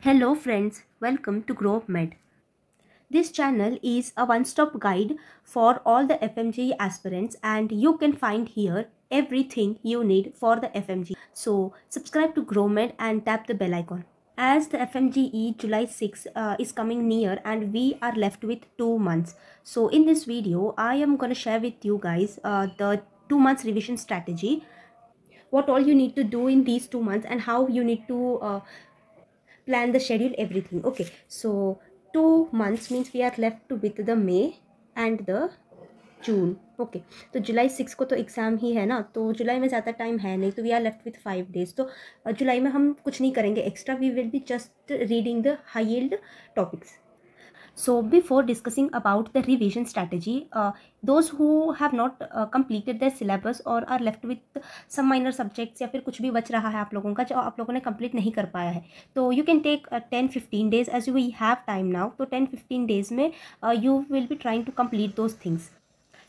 Hello friends, welcome to Grow Up Med. This channel is a one-stop guide for all the FMG aspirants and you can find here everything you need for the FMG. So subscribe to Grow Med and tap the bell icon. As the FMGE July 6 is coming near and we are left with 2 months. So in this video, I am going to share with you guys the 2 months revision strategy, what all you need to do in these 2 months and how you need to plan the schedule, everything. Okay, so 2 months means we are left with the May and the June. Okay, तो जुलाई 6 को तो exam ही है ना, तो जुलाई में ज़्यादा time है नहीं, तो we are left with 5 days. तो जुलाई में हम कुछ नहीं करेंगे extra, we will be just reading the high yield topics. So before discussing about the revision strategy, those who have not completed their syllabus or are left with some minor subjects या फिर कुछ भी बच रहा है आप लोगों का जो आप लोगों ने complete नहीं कर पाया है, तो you can take 10-15 days as we have time now. तो 10-15 days में you will be trying to complete those things.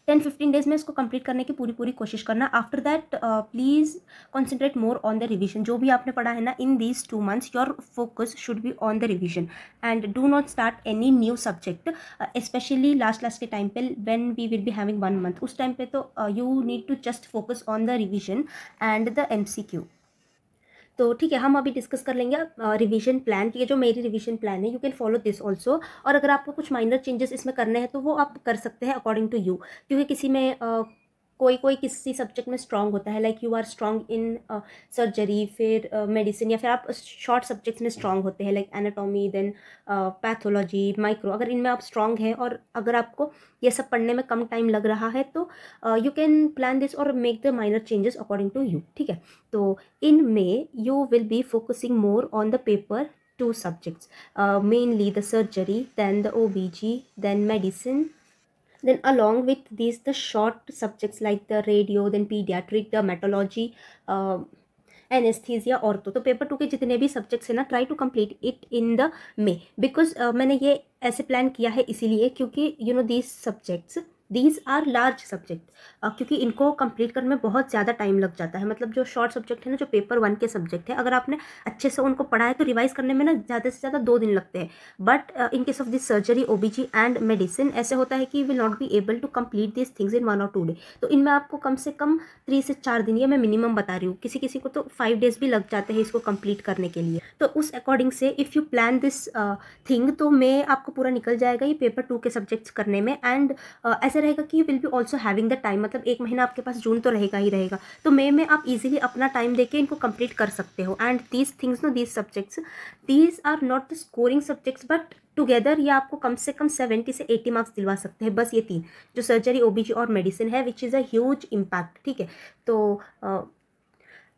10-15 days में इसको कंप्लीट करने की पूरी कोशिश करना. After that please concentrate more on the revision. जो भी आपने पढ़ा है ना in these 2 months, your focus should be on the revision and do not start any new subject, specially last के टाइम पे when we will be having 1 month. उस time पे तो you need to just focus on the revision and the MCQ. तो ठीक है, हम अभी डिस्कस कर लेंगे रिवीजन प्लान की. जो मेरी रिवीजन प्लान है, you can follow this also. और अगर आपको कुछ माइनर चेंजेस इसमें करने हैं तो वो आप कर सकते हैं अकॉर्डिंग टू यू, क्योंकि किसी में कोई किसी सब्जेक्ट में स्ट्रांग होता है, like you are strong in surgery, फिर मेडिसिन, या फिर आप शॉर्ट सब्जेक्ट्स में स्ट्रांग होते हैं like anatomy, then pathology, micro. अगर इनमें आप स्ट्रांग हैं और अगर आपको ये सब पढ़ने में कम टाइम लग रहा है तो यू कैन प्लान दिस और make the minor changes according to you. ठीक है, तो in May you will be focusing more on the paper 2 subjects, mainly the surgery, then the OBG, then medicine. Then along with these the short subjects like the radio, then pediatric, dermatology, anaesthesia, ortho. तो paper 2 के जितने भी subjects हैं ना, try to complete it in the May. Because मैंने ये ऐसे plan किया है इसीलिए क्योंकि you know these are large subject, क्योंकि इनको कंप्लीट करने में बहुत ज़्यादा टाइम लग जाता है. मतलब जो शॉर्ट सब्जेक्ट है ना, जो पेपर 1 के सब्जेक्ट है, अगर आपने अच्छे से उनको पढ़ा है तो रिवाइज करने में ना ज़्यादा से ज़्यादा 2 दिन लगते हैं. But in case of this surgery, OBG and medicine ऐसे होता है कि will not be able to complete this things in 1 or 2 day. तो इनमें आपको कम से कम 3 से 4 दिन, ये मैं मिनिमम बता रही हूँ, किसी को तो 5 days भी लग जाते हैं इसको कंप्लीट करने के लिए. तो उस अकॉर्डिंग से if you plan this thing तो मैं आपको पूरा निकल जाएगा ये पेपर 2 के सब्जेक्ट्स करने में. एंड ऐसा रहेगा कि you will B also having the time, मतलब 1 महीना आपके पास जून तो रहेगा ही रहेगा, तो मई में आप इजीली अपना टाइम देके इनको कंप्लीट कर सकते हो. And these things no, these subjects, these are not the scoring subjects, but together ये आपको कम से कम 70 से 80 मार्क्स दिलवा सकते हैं. बस ये 3 जो सर्जरी, OBG और मेडिसिन है, which is a huge impact. ठीक है, तो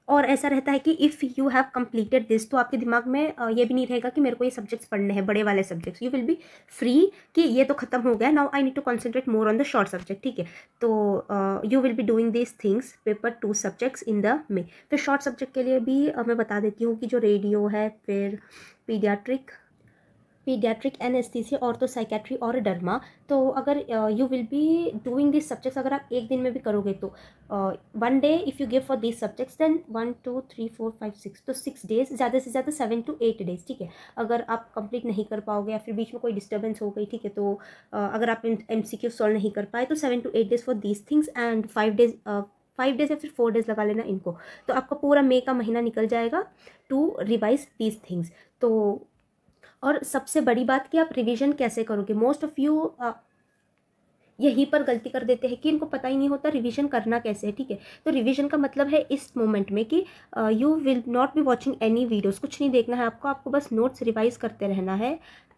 और ऐसा रहता है कि if you have completed this तो आपके दिमाग में ये भी नहीं रहेगा कि मेरे को ये सब्जेक्ट्स पढ़ने हैं, बड़े वाले subjects. You will be free कि ये तो खत्म हो गया, now I need to concentrate more on the short subject. ठीक है, तो you will be doing this things paper 2 subjects in the May. फिर शॉर्ट सब्जेक्ट के लिए भी मैं बता देती हूँ कि जो रेडियो है, फिर पीडियाट्रिक, एनेस्थीसिया, ऑर्थो, साइकेट्री और डर्मा. तो अगर you will be doing this subjects, अगर आप एक दिन में भी करोगे तो 1 day if you give for this subjects, then 1 2 3 4 5 6, तो 6 days, ज़्यादा से ज़्यादा 7 to 8 days. ठीक है, अगर आप कंप्लीट नहीं कर पाओगे या फिर बीच में कोई डिस्टर्बेंस हो गई, ठीक है, तो अगर आप MCQ सॉल्व नहीं कर पाए तो 7 to 8 days for these things and 5 days या फिर 4 days लगा लेना इनको. तो आपका पूरा मई का महीना निकल जाएगा टू रिवाइज दीज थिंग्स. तो और सबसे बड़ी बात कि आप रिवीजन कैसे करोगे. मोस्ट ऑफ यू यहीं पर गलती कर देते हैं कि इनको पता ही नहीं होता रिवीजन करना कैसे है. ठीक है, तो रिवीजन का मतलब है इस मोमेंट में कि you will not be watching any videos, कुछ नहीं देखना है आपको बस नोट्स रिवाइज करते रहना है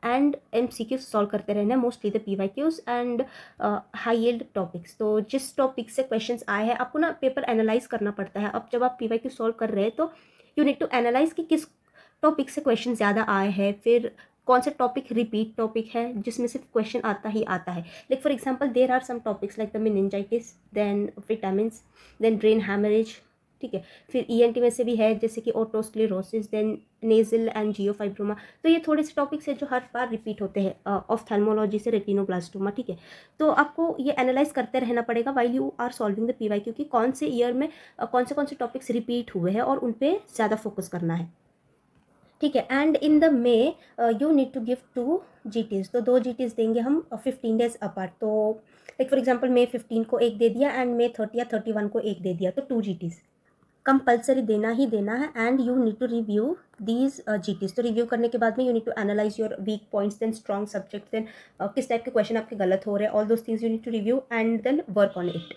एंड MCQ सॉल्व करते रहना है, mostly the PYQs and high yield topics. तो जिस टॉपिक से क्वेश्चंस आए हैं आपको ना पेपर एनालाइज करना पड़ता है. अब जब आप PYQ सॉल्व कर रहे हैं तो यू नीड टू एनालाइज कि किस टॉपिक से क्वेश्चन ज़्यादा आए हैं, फिर कौन सा टॉपिक रिपीट टॉपिक है जिसमें सिर्फ क्वेश्चन आता ही आता है. Like for example there are some topics like the meningitis, then vitamins, then brain haemorrhage. ठीक है, फिर ENT में से भी है जैसे कि ओटोस्क्लेरोसिस, देन नेजल एंजियोफाइब्रोमा. तो ये थोड़े से टॉपिक्स हैं जो हर बार रिपीट होते हैं, ऑफ्थेल्मोलॉजी से रेटिनोब्लास्टोमा. ठीक है, तो आपको ये एनालाइज करते रहना पड़ेगा while you are solving the PYQ कि कौन से ईयर में कौन से टॉपिक्स रिपीट हुए हैं और उन पर ज़्यादा फोकस करना है. ठीक है। And in the May you need to give 2 GTs, तो 2 GTs देंगे हम 15 डेज अपार्ट। तो लाइक फॉर एग्जांपल मे 15 को एक दे दिया एंड मे 30 या 31 को एक दे दिया, तो 2 GTs कंपल्सरी देना ही देना है। And you need to review these GTs, तो रिव्यू करने के बाद में you need to analyse your weak points, then strong subject, then किस टाइप के क्वेश्चन आपके गलत हो रहे हैं, all those things you need to review and then work on it.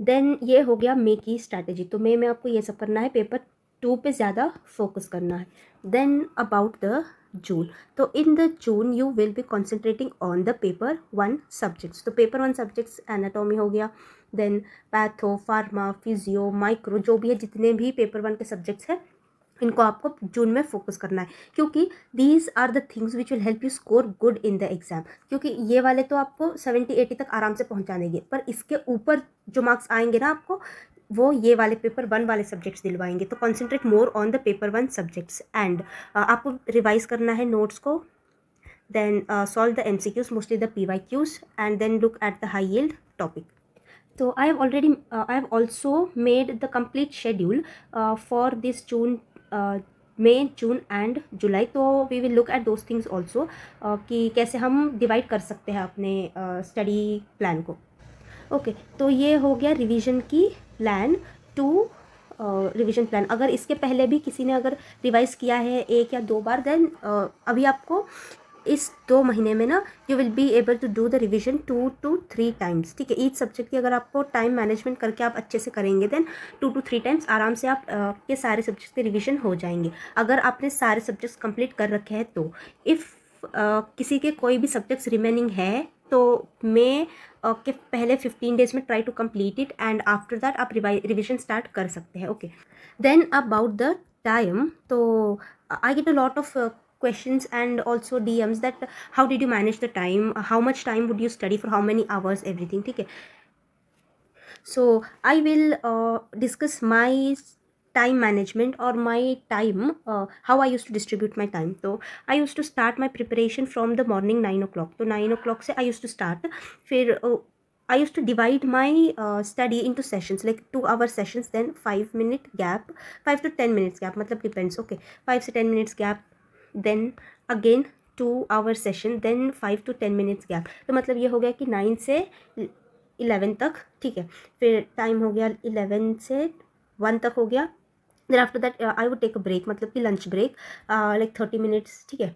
Then ये हो गया मे की स्ट्रैटेजी। तो मे में आपको ये सब करना है, पेपर 2 पे ज़्यादा फोकस करना है। Then about the June, so in the June you will be concentrating on the paper 1 subjects. तो पेपर 1 सब्जेक्ट्स एनाटॉमी हो गया, then patho, pharma, physio, micro, जो भी है जितने भी पेपर 1 के सब्जेक्ट्स हैं इनको आपको जून में फोकस करना है, क्योंकि these are the things which will help you score good in the exam. क्योंकि ये वाले तो आपको 70-80 तक आराम से पहुंचा देंगे, पर इसके ऊपर जो मार्क्स आएंगे ना आपको, वो ये वाले पेपर 1 वाले सब्जेक्ट्स दिलवाएंगे। तो concentrate more on the paper 1 subjects and आपको रिवाइज करना है नोट्स को, then solve the MCQs, mostly the PYQs, and then look at the high yield topic. So I have also made the complete schedule for this June, May, June and July. तो we will look at those things also कि कैसे हम divide कर सकते हैं अपने study plan को। Okay, तो ये हो गया रिवीजन की प्लान टू रिवीजन प्लान। अगर इसके पहले भी किसी ने अगर रिवाइज किया है 1 या 2 बार, देन अभी आपको इस 2 महीने में ना you will be able to do the revision 2 to 3 times. ठीक है, ईच सब्जेक्ट की अगर आपको टाइम मैनेजमेंट करके आप अच्छे से करेंगे, देन 2 to 3 टाइम्स आराम से आप के सारे सब्जेक्ट्स के रिवीजन हो जाएंगे। अगर आपने सारे सब्जेक्ट्स कंप्लीट कर रखे हैं तो इफ़ किसी के कोई भी सब्जेक्ट्स रिमेनिंग है तो मे के पहले 15 डेज में try to complete it, and after that आप रिविजन स्टार्ट कर सकते हैं। Okay, then about the time, तो I get a lot of questions and also DMs that how did you manage the time, how much time would you study for, how many hours, everything. ठीक है, so I will discuss my time management or my time, how I used to distribute my time. So I used to start my preparation from the morning 9 o'clock. तो 9 o'clock से I used to start, फिर I used to divide my study into sessions, like 2-hour sessions, then 5-minute gap, 5 to 10 minutes gap, मतलब depends. Okay, 5 से 10 minutes gap, then again 2-hour session, then 5 to 10 minutes gap. तो मतलब ये हो गया कि 9 से 11 तक। ठीक है, फिर टाइम हो गया 11 से 1 तक हो गया। Then after that I would take a break, मतलब कि लंच ब्रेक लाइक 30 मिनट्स। ठीक है,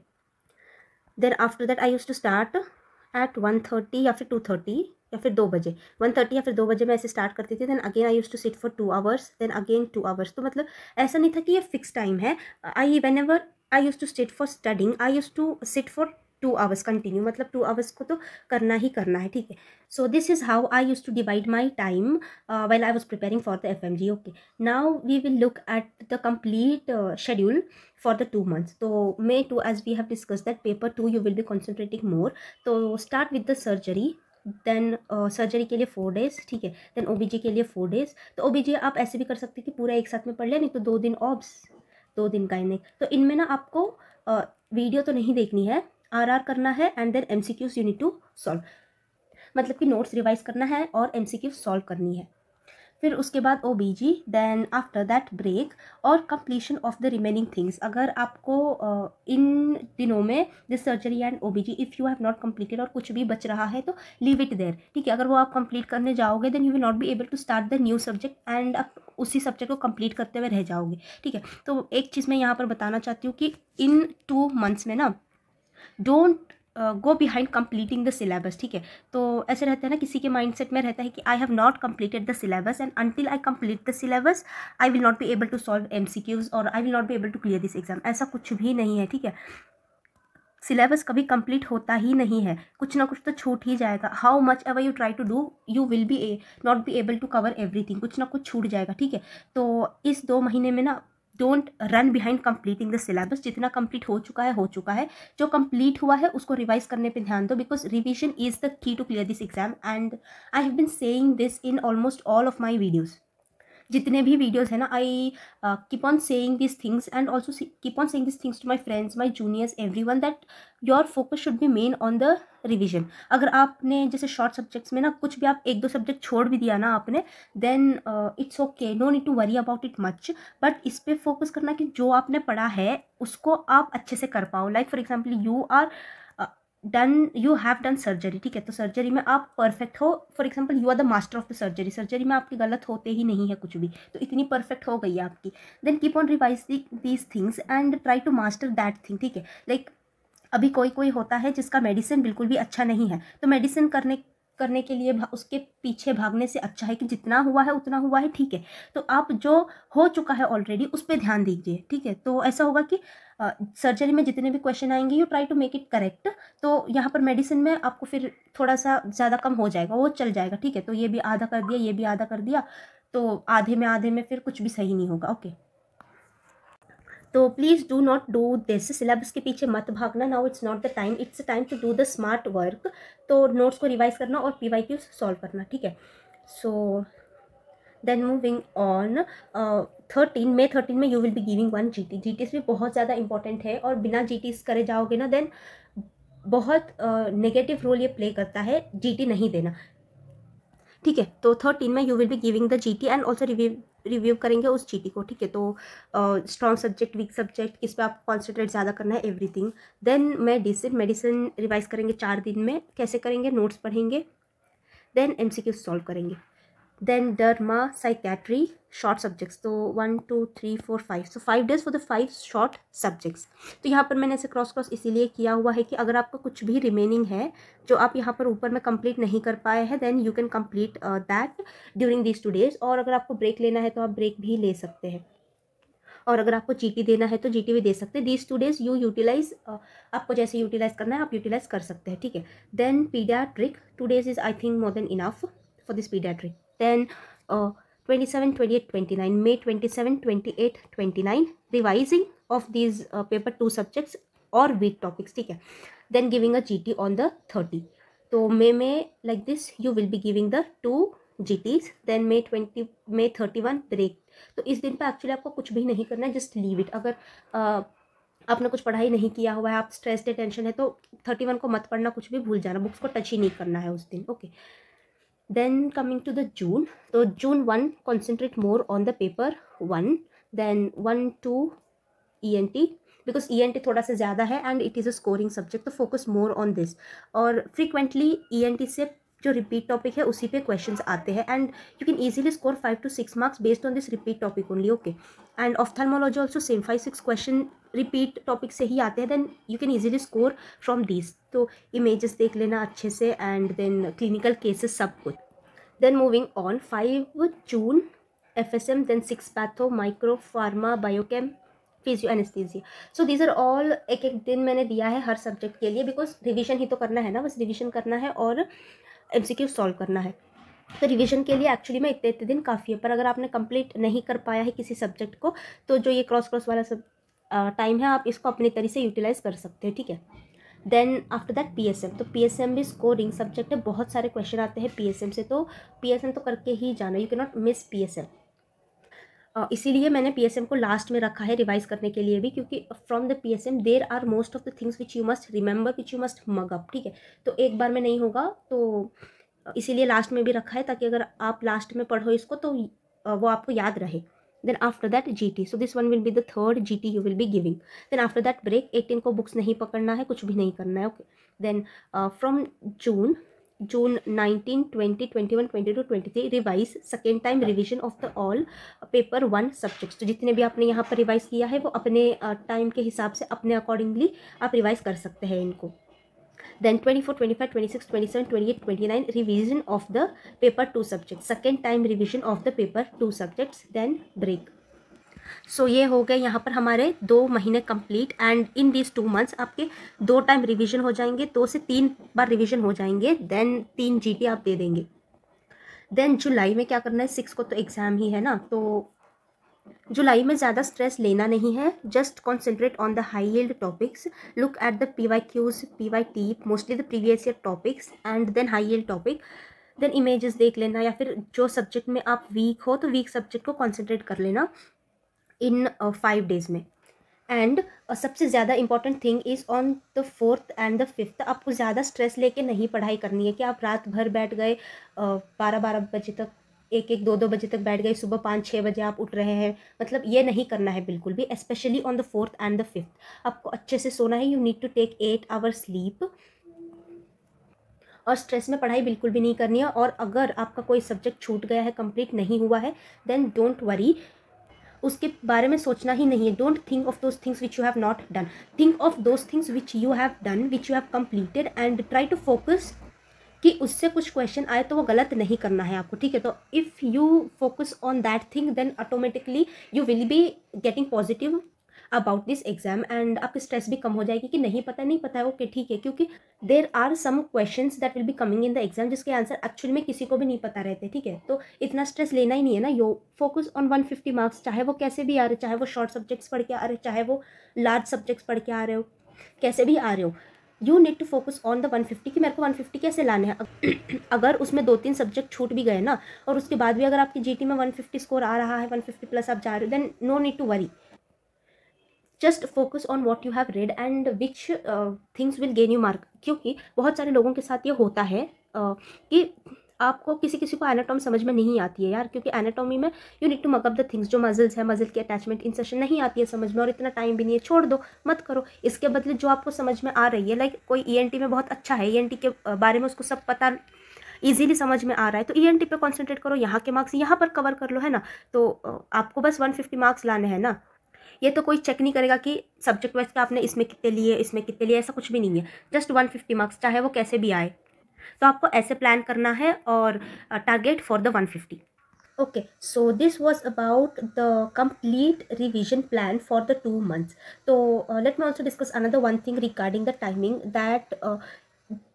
then after that I use to start at 1:30 या फिर 2:30 या फिर 2 बजे, 1:30 या फिर 2 बजे मैं ऐसे स्टार्ट करती थी। Then again I use to sit for 2 hours, then again 2 hours। तो मतलब ऐसा नहीं था कि ये फिक्स टाइम है। I whenever I use to sit for studying, I use to sit for 2 hours continue, मतलब 2 hours को तो करना ही करना है। ठीक है, so this is how I use to divide my time while I was preparing for the FMG. Okay, now we will look at the complete schedule for the 2 months. तो May 2, as we have discussed that paper 2 you will be concentrating more. तो start with the surgery, then surgery के लिए 4 days। ठीक है, then OBG के लिए 4 days। तो OBG आप ऐसे भी कर सकते हैं कि पूरा एक साथ में पढ़ लिया, नहीं तो 2 दिन ऑब्स, 2 दिन गायनेक। तो इनमें ना आपको वीडियो तो नहीं देखनी है, RR करना है, and then MCQs you need to solve, मतलब कि नोट्स रिवाइज करना है और MCQ सॉल्व करनी है। फिर उसके बाद OBG, then after that break और completion of the remaining things. अगर आपको इन दिनों में this surgery and OBG if you have not completed और कुछ भी बच रहा है तो लीव इट देयर। ठीक है, अगर वो आप कंप्लीट करने जाओगे then you will not be able to start the new subject, and आप उसी सब्जेक्ट को कंप्लीट करते हुए रह जाओगे। ठीक है, तो एक चीज़ मैं यहाँ पर बताना चाहती हूँ कि इन 2 months में ना don't go behind completing the syllabus. ठीक है, तो ऐसे रहता है ना, किसी के माइंडसेट में रहता है कि I have not completed the syllabus and until I complete the syllabus I will not be able to solve MCQs और I will not be able to clear this exam. ऐसा कुछ भी नहीं है। ठीक है, सिलेबस कभी कंप्लीट होता ही नहीं है, कुछ ना कुछ तो छूट ही जाएगा। How much ever you try to do you will be not be able to cover everything, कुछ ना कुछ छूट जाएगा। ठीक है, तो इस 2 महीने में ना don't run behind completing the syllabus. जितना कंप्लीट हो चुका है हो चुका है, जो कंप्लीट हुआ है उसको रिवाइज करने पे ध्यान दो, because revision is the key to clear this exam, and I have been saying this in almost all of my videos जितने भी वीडियोस है ना, I keep on saying this things and also keep on saying this things to my friends, my juniors, everyone, that your focus should be main on the revision. अगर आपने जैसे short subjects में ना कुछ भी आप 1-2 सब्जेक्ट छोड़ भी दिया ना आपने, then it's okay, no need to worry about it much, but इस पर फोकस करना कि जो आपने पढ़ा है उसको आप अच्छे से कर पाओ। Like for example you have done surgery, ठीक है, तो सर्जरी में आप परफेक्ट हो, for example you are the master of the surgery, surgery में आपकी गलत होते ही नहीं है कुछ भी, तो इतनी परफेक्ट हो गई है आपकी। Then keep on revising these things and try to master that thing, ठीक है। लाइक अभी कोई कोई होता है जिसका मेडिसिन बिल्कुल भी अच्छा नहीं है, तो मेडिसिन करने के लिए उसके पीछे भागने से अच्छा है कि जितना हुआ है उतना हुआ है, ठीक है, तो आप जो हो चुका है ऑलरेडी उस पर ध्यान दीजिए, ठीक है। तो ऐसा होगा कि सर्जरी में जितने भी क्वेश्चन आएंगे you try to make it correct, तो यहाँ पर मेडिसिन में आपको फिर थोड़ा सा ज़्यादा कम हो जाएगा, वो चल जाएगा, ठीक है। तो ये भी आधा कर दिया, ये भी आधा कर दिया, तो आधे में फिर कुछ भी सही नहीं होगा, ओके। तो please do not do this, syllabus के पीछे मत भागना, now it's not the time, it's time to do the smart work. तो नोट्स को रिवाइज करना और PYQ सॉल्व करना, ठीक है। So then moving on, 13 May 13 में you will be giving 1 GT। GTs भी बहुत ज़्यादा इंपॉर्टेंट है, और बिना GTs करे जाओगे ना देन बहुत नेगेटिव रोल ये प्ले करता है GT नहीं देना, ठीक है। तो 13 में you will be giving the GT and also review करेंगे उस GT को, ठीक है। तो स्ट्रॉन्ग सब्जेक्ट, वीक सब्जेक्ट, किस पे आप कॉन्सेंट्रेट ज़्यादा करना है, एवरीथिंग। देन मेडिसिन रिवाइज करेंगे 4 दिन में, कैसे करेंगे, नोट्स पढ़ेंगे, देन MCQ सॉल्व करेंगे। Then derma psychiatry short subjects, तो 1 2 3 4 5, so 5 days for the 5 short subjects. तो यहाँ पर मैंने ऐसे क्रॉस इसीलिए किया हुआ है कि अगर आपको कुछ भी रिमेनिंग है जो आप यहाँ पर ऊपर में कंप्लीट नहीं कर पाए हैं, then you can complete that during these 2 days। और अगर आपको ब्रेक लेना है तो आप ब्रेक भी ले सकते हैं, और अगर आपको GT देना है तो GT भी दे सकते हैं। दीज 2 days यू यूटिलाइज, आपको जैसे यूटिलाइज करना है आप यूटिलाइज कर सकते हैं, ठीक है। Then pediatric 2 days is I think more than enough for this pediatric. Then 27 28 29 May 27 28 29 revising of these paper 2 subjects और वीक टॉपिक्स, ठीक है। Then giving a GT on the 30। तो मे में like this you will be giving the 2 GTs। Then May 31 break. तो इस दिन पे actually आपको कुछ भी नहीं करना है, जस्ट लीव इट। अगर आपने कुछ पढ़ाई नहीं किया हुआ है, आप स्ट्रेस्ड है, टेंशन है, तो 31 को मत पढ़ना, कुछ भी भूल जाना, बुक्स को टच ही नहीं करना है उस दिन, okay. Then coming to the June, तो June 1 concentrate more on the paper 1, then 1 2 ENT, because ENT थोड़ा सा ज़्यादा है and it is a scoring subject, तो फोकस मोर ऑन दिस। और फ्रीक्वेंटली ENT से जो रिपीट टॉपिक है उसी पे क्वेश्चंस आते हैं, and you can easily score 5 to 6 marks based on this repeat topic only, okay. And ophthalmology also same, 5-6 question repeat topic से ही आते हैं, then you can easily score from this. तो इमेजेस देख लेना अच्छे से, एंड देन क्लिनिकल केसेस सब कुछ। Then moving on 5 June FSM, then 6 patho, micro, pharma, biochem, physio, anaesthesia. So these are all, एक एक दिन मैंने दिया है हर सब्जेक्ट के लिए, बिकॉज रिविजन ही तो करना है ना, बस रिविजन करना है और MCQ सॉल्व करना है। तो रिवीजन के लिए एक्चुअली में इतने दिन काफ़ी है, पर अगर आपने कंप्लीट नहीं कर पाया है किसी सब्जेक्ट को, तो जो ये क्रॉस वाला सब टाइम है आप इसको अपनी तरह से यूटिलाइज कर सकते हैं, ठीक है। देन आफ्टर दैट PSM, तो PSM भी स्कोरिंग सब्जेक्ट है, बहुत सारे क्वेश्चन आते हैं PSM से, तो PSM तो करके ही जाना, you can not miss PSM। इसीलिए मैंने PSM को लास्ट में रखा है रिवाइज करने के लिए भी, क्योंकि from the PSM there are most of the things which you must remember, which you must mug up, ठीक है। तो एक बार में नहीं होगा, तो इसीलिए लास्ट में भी रखा है, ताकि अगर आप लास्ट में पढ़ो इसको तो वो आपको याद रहे। Then after that GT, so this one will be the 3rd GT you will be giving. Then after that break, 18 को बुक्स नहीं पकड़ना है, कुछ भी नहीं करना है, okay. Then from June 19 20 21 22 23 revise, second time revision of the all paper 1 subjects. तो जितने भी आपने यहाँ पर रिवाइज किया है वो अपने टाइम के हिसाब से अपने अकॉर्डिंगली आप रिवाइज कर सकते हैं इनको। Then 24 25 26 27 28 29 revision of the paper 2 subjects, second time revision of the paper 2 subjects, then break। सो ये हो गए यहाँ पर हमारे 2 महीने complete, and in this 2 months आपके 2 टाइम रिवीजन हो जाएंगे, 2 से 3 बार रिवीजन हो जाएंगे, देन 3 GT आप दे देंगे। देन जुलाई में क्या करना है, 6 को तो एग्ज़ाम ही है ना, तो जुलाई में ज़्यादा स्ट्रेस लेना नहीं है, just concentrate on the high yield topics, look at the PYQs PYT, mostly the previous year topics and then high yield topic. देन इमेजेस देख लेना, या फिर जो सब्जेक्ट में आप वीक हो तो वीक सब्जेक्ट को कॉन्सेंट्रेट कर लेना इन 5 डेज में। एंड सबसे ज़्यादा important thing is on the 4th and the 5th आपको ज़्यादा स्ट्रेस लेके नहीं पढ़ाई करनी है कि आप रात भर बैठ गए 12-12 बजे तक, 1-1, 2-2 बजे तक बैठ गए, सुबह 5-6 बजे आप उठ रहे हैं। मतलब ये नहीं करना है बिल्कुल भी, specially on the 4th and the 5th आपको अच्छे से सोना है। You need to take 8 hours sleep, और स्ट्रेस में पढ़ाई बिल्कुल भी नहीं करनी है। और अगर आपका कोई सब्जेक्ट छूट गया है, कंप्लीट नहीं हुआ है, देन डोंट वरी, उसके बारे में सोचना ही नहीं है। Don't think of those things which you have not done, think of those things which you have done, which you have completed, and try to focus कि उससे कुछ क्वेश्चन आए तो वो गलत नहीं करना है आपको, ठीक है। तो if you focus on that thing then automatically you will be getting positive about this exam, and आपकी स्ट्रेस भी कम हो जाएगी कि नहीं पता है, ओके ठीक है। क्योंकि there are some questions that will be coming in the exam जिसके आंसर एक्चुअली में किसी को भी नहीं पता रहते, ठीक है। तो इतना स्ट्रेस लेना ही नहीं है ना। यो फोकस ऑन 150 मार्क्स, चाहे वो कैसे भी आ रहे, चाहे वो शॉर्ट सब्जेक्ट्स पढ़ के आ रहे, चाहे वो लार्ज सब्जेक्ट्स पढ़ के आ रहे हो, कैसे भी आ रहे हो, you need to focus on the 150 कि मेरे को 150 कैसे लाने हैं। अगर उसमें 2-3 सब्जेक्ट छूट भी गए ना, और उसके बाद भी अगर आपकी जीटी में 150 स्कोर आ रहा है, 150 प्लस आप जा रहे हो, then no need to worry, just focus on what you have read and which things will gain you mark. क्योंकि बहुत सारे लोगों के साथ ये होता है कि आपको किसी को एनाटॉमी समझ में नहीं आती है यार, क्योंकि एनाटॉमी में यू नीड टू मक अप द थिंग्स, जो मजल्स है, मजल की अटैचमेंट इंसर्शन नहीं आती है समझ में, और इतना टाइम भी नहीं है, छोड़ दो, मत करो। इसके बदले जो आपको समझ में आ रही है, लाइक कोई ईएनटी में बहुत अच्छा है, ईएनटी के बारे में उसको सब पता, ईजिली समझ में आ रहा है, तो ईएनटी पे कॉन्सेंट्रेट करो, यहाँ के मार्क्स यहाँ पर कवर कर लो, है ना। तो आपको बस 150 मार्क्स लाने हैं ना। ये तो कोई चेक नहीं करेगा कि सब्जेक्ट वाइज का आपने इसमें कितने लिए, इसमें कितने लिए, ऐसा कुछ भी नहीं है। जस्ट 150 मार्क्स, चाहे वो कैसे भी आए। तो आपको ऐसे प्लान करना है, और target for the 150। Okay, so this was about the complete revision plan for the 2 months. So let me also discuss another one thing regarding the timing, that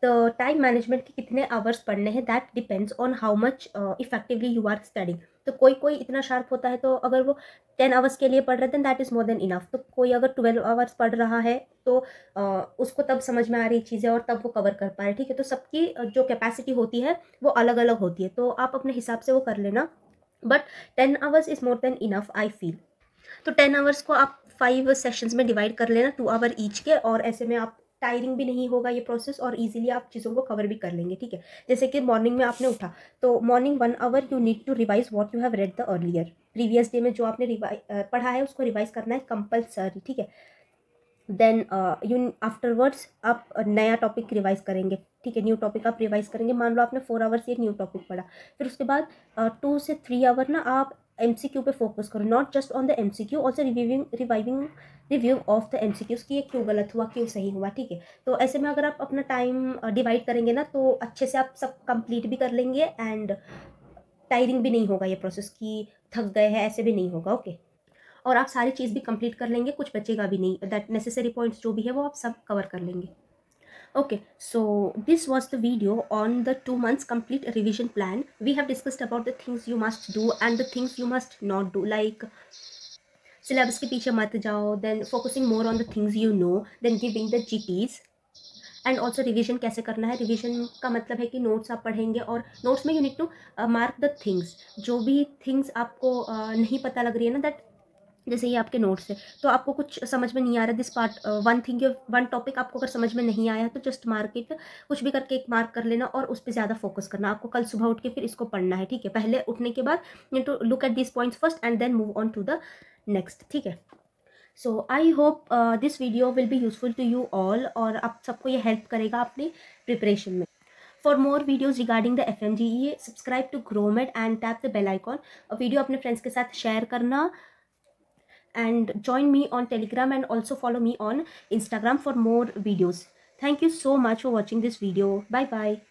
the time management कि कितने hours पढ़ने हैं, that depends on how much effectively you are studying. तो कोई इतना sharp होता है, तो अगर वो 10 आवर्स के लिए पढ़ रहे थे, that is more than enough. तो कोई अगर 12 आवर्स पढ़ रहा है तो उसको तब समझ में आ रही चीज़ें और तब वो कवर कर पा रहे, ठीक है। तो सबकी जो कैपेसिटी होती है वो अलग अलग होती है, तो आप अपने हिसाब से वो कर लेना, but 10 hours is more than enough I feel. तो 10 आवर्स को आप 5 सेशंस में डिवाइड कर लेना, 2 आवर ईच के, और ऐसे में आप टायरिंग भी नहीं होगा ये प्रोसेस, और इजीली आप चीज़ों को कवर भी कर लेंगे, ठीक है। जैसे कि मॉर्निंग में आपने उठा, तो morning 1 hour you need to revise what you have read the earlier, previous day में जो आपने पढ़ा है उसको रिवाइज करना है कंपल्सरी, ठीक है। देन यू आफ्टरवर्ड्स आप नया टॉपिक रिवाइज करेंगे, ठीक है। न्यू टॉपिक आप रिवाइज करेंगे। मान लो आपने 4 आवर्स ये न्यू टॉपिक पढ़ा, फिर उसके बाद 2 से 3 आवर ना आप MCQ पे फोकस करो, not just on the MCQ, also review of the MCQs कि ये क्यों गलत हुआ, क्यों सही हुआ, ठीक है। तो ऐसे में अगर आप अपना टाइम डिवाइड करेंगे ना, तो अच्छे से आप सब कंप्लीट भी कर लेंगे, एंड टायरिंग भी नहीं होगा ये प्रोसेस कि थक गए हैं, ऐसे भी नहीं होगा, ओके। और आप सारी चीज़ भी कंप्लीट कर लेंगे, कुछ बचेगा भी नहीं, दैट नेसेसरी पॉइंट्स जो भी है वो आप सब कवर कर लेंगे। Okay, so this was the video on the 2 months complete revision plan. We have discussed about the things you must do and the things you must not do, like syllabus के पीछे मत जाओ, then focusing more on the things you know, then giving the GTs, and also revision कैसे करना है। Revision का मतलब है कि नोट्स आप पढ़ेंगे, और नोट्स में you need to mark the things, जो भी थिंग्स आपको नहीं पता लग रही है ना, दैट जैसे ये आपके नोट्स है, तो आपको कुछ समझ में नहीं आ रहा, दिस पार्ट वन टॉपिक आपको अगर समझ में नहीं आया तो जस्ट मार्क इट, कुछ भी करके एक मार्क कर लेना, और उस पर ज़्यादा फोकस करना। आपको कल सुबह उठ के फिर इसको पढ़ना है, ठीक है। पहले उठने के बाद you to look at this points first and then move on to the next, ठीक है। So I hope this video will be useful to you all, और आप सबको ये हेल्प करेगा अपनी प्रिपरेशन में। For more videos regarding the FMGE, subscribe to GrowMed and tap the bell icon. Video अपने फ्रेंड्स के साथ शेयर करना, and join me on Telegram, and also follow me on Instagram for more videos. Thank you so much for watching this video. Bye bye.